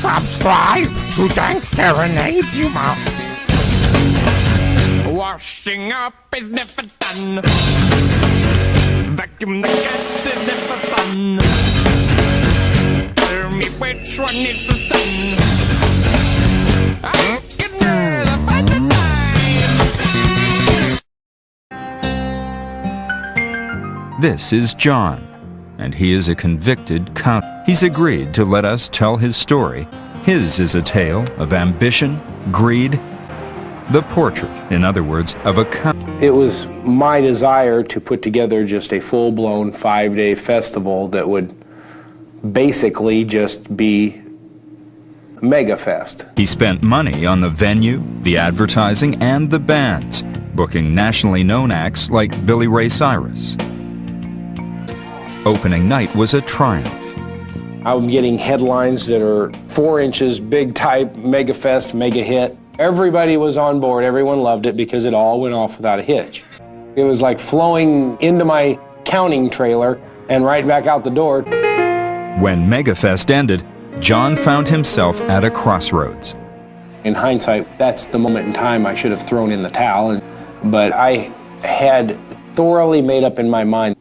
Subscribe to Dank Serenades, you must. Washing up is never done. Vacuum the cat is never fun. Tell me which one needs a stun. I can never find the time. This is John, and he is a convicted count. He's agreed to let us tell his story. His is a tale of ambition, greed, the portrait, in other words, of a count. It was my desire to put together just a full-blown 5-day festival that would basically just be Mega Fest. He spent money on the venue, the advertising, and the bands, booking nationally known acts like Billy Ray Cyrus. Opening night was a triumph. I'm getting headlines that are 4 inches, big type, Mega Fest, mega hit. Everybody was on board, everyone loved it because it all went off without a hitch. It was like flowing into my counting trailer and right back out the door. When MegaFest ended, John found himself at a crossroads. In hindsight, that's the moment in time I should have thrown in the towel, but I had thoroughly made up in my mind,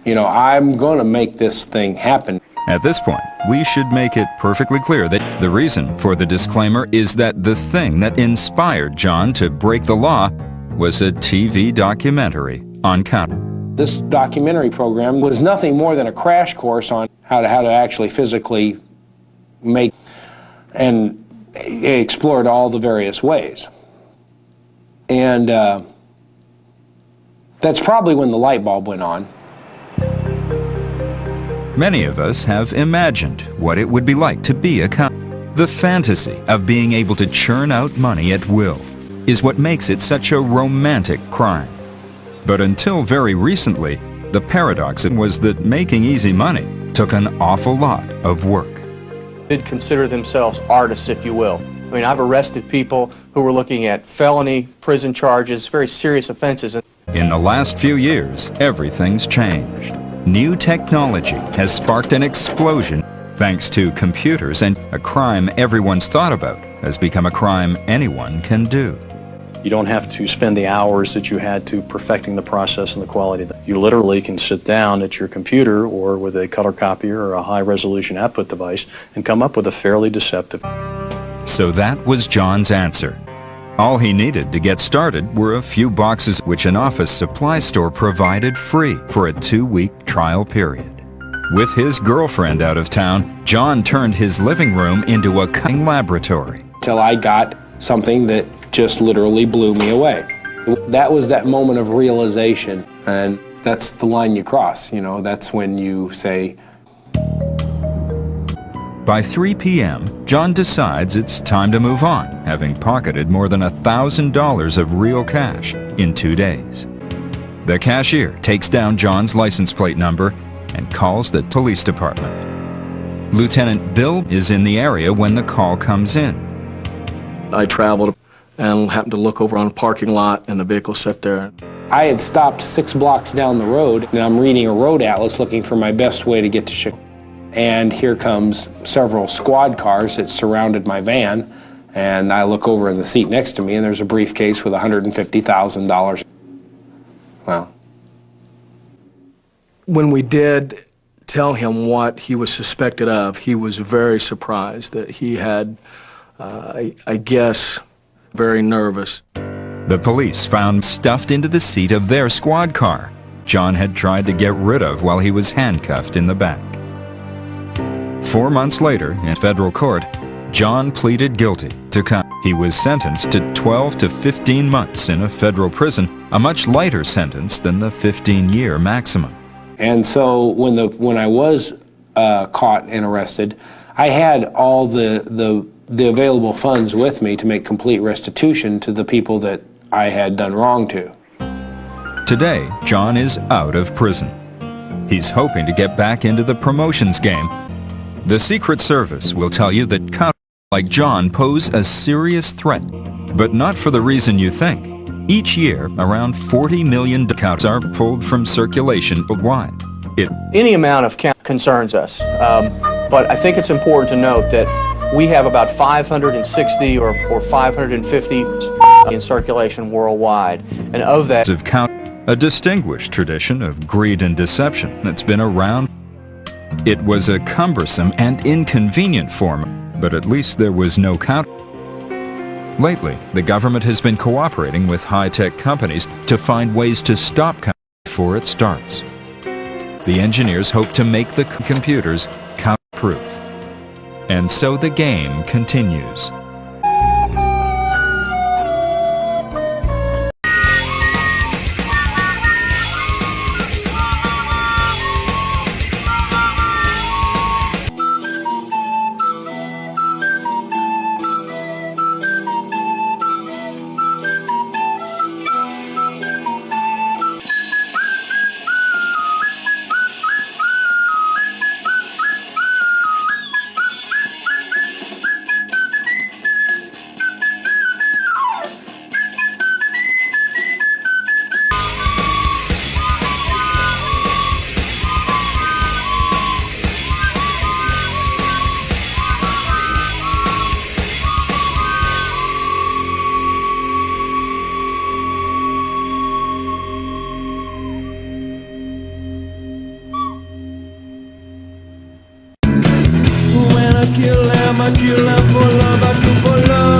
you know, I'm going to make this thing happen. At this point, we should make it perfectly clear that the reason for the disclaimer is that the thing that inspired John to break the law was a TV documentary on counting. This documentary program was nothing more than a crash course on how to actually physically make, and explored all the various ways. And that's probably when the light bulb went on. Many of us have imagined what it would be like to be a count. The fantasy of being able to churn out money at will is what makes it such a romantic crime. But until very recently, the paradox was that making easy money took an awful lot of work. They'd consider themselves artists, if you will. I mean, I've arrested people who were looking at felony prison charges, very serious offenses. In the last few years, everything's changed. New technology has sparked an explosion thanks to computers, and a crime everyone's thought about has become a crime anyone can do. You don't have to spend the hours that you had to perfecting the process and the quality. You literally can sit down at your computer or with a color copier or a high-resolution output device and come up with a fairly deceptive. So that was John's answer. All he needed to get started were a few boxes which an office supply store provided free for a 2-week trial period. With his girlfriend out of town, John turned his living room into a cutting laboratory. Till I got something that just literally blew me away. That was that moment of realization, and that's the line you cross, you know, that's when you say. By 3 p.m., John decides it's time to move on, having pocketed more than $1,000 of real cash in 2 days. The cashier takes down John's license plate number and calls the police department. Lieutenant Bill is in the area when the call comes in. I traveled and happened to look over on a parking lot, and the vehicle sat there. I had stopped 6 blocks down the road, and I'm reading a road atlas looking for my best way to get to Chicago. And here comes several squad cars that surrounded my van, and I look over in the seat next to me, and there's a briefcase with $150,000. Well. When we did tell him what he was suspected of, he was very surprised that he had, I guess, very nervous. The police found stuffed into the seat of their squad car John had tried to get rid of while he was handcuffed in the back. 4 months later, in federal court, John pleaded guilty to count. He was sentenced to 12 to 15 months in a federal prison, a much lighter sentence than the 15-year maximum. And so when I was caught and arrested, I had all the available funds with me to make complete restitution to the people that I had done wrong to. Today, John is out of prison. He's hoping to get back into the promotions game. The Secret Service will tell you that counts like John pose a serious threat, but not for the reason you think. Each year, around 40 million counts are pulled from circulation worldwide. Any amount of count concerns us, but I think it's important to note that We have about 560 or 550 in circulation worldwide, and of that, of count, a distinguished tradition of greed and deception that's been around. It was a cumbersome and inconvenient form, but at least there was no count. Lately, the government has been cooperating with high-tech companies to find ways to stop counterfeit before it starts. The engineers hope to make the computers counterproof. And so the game continues. I kill them for love, I kill for love.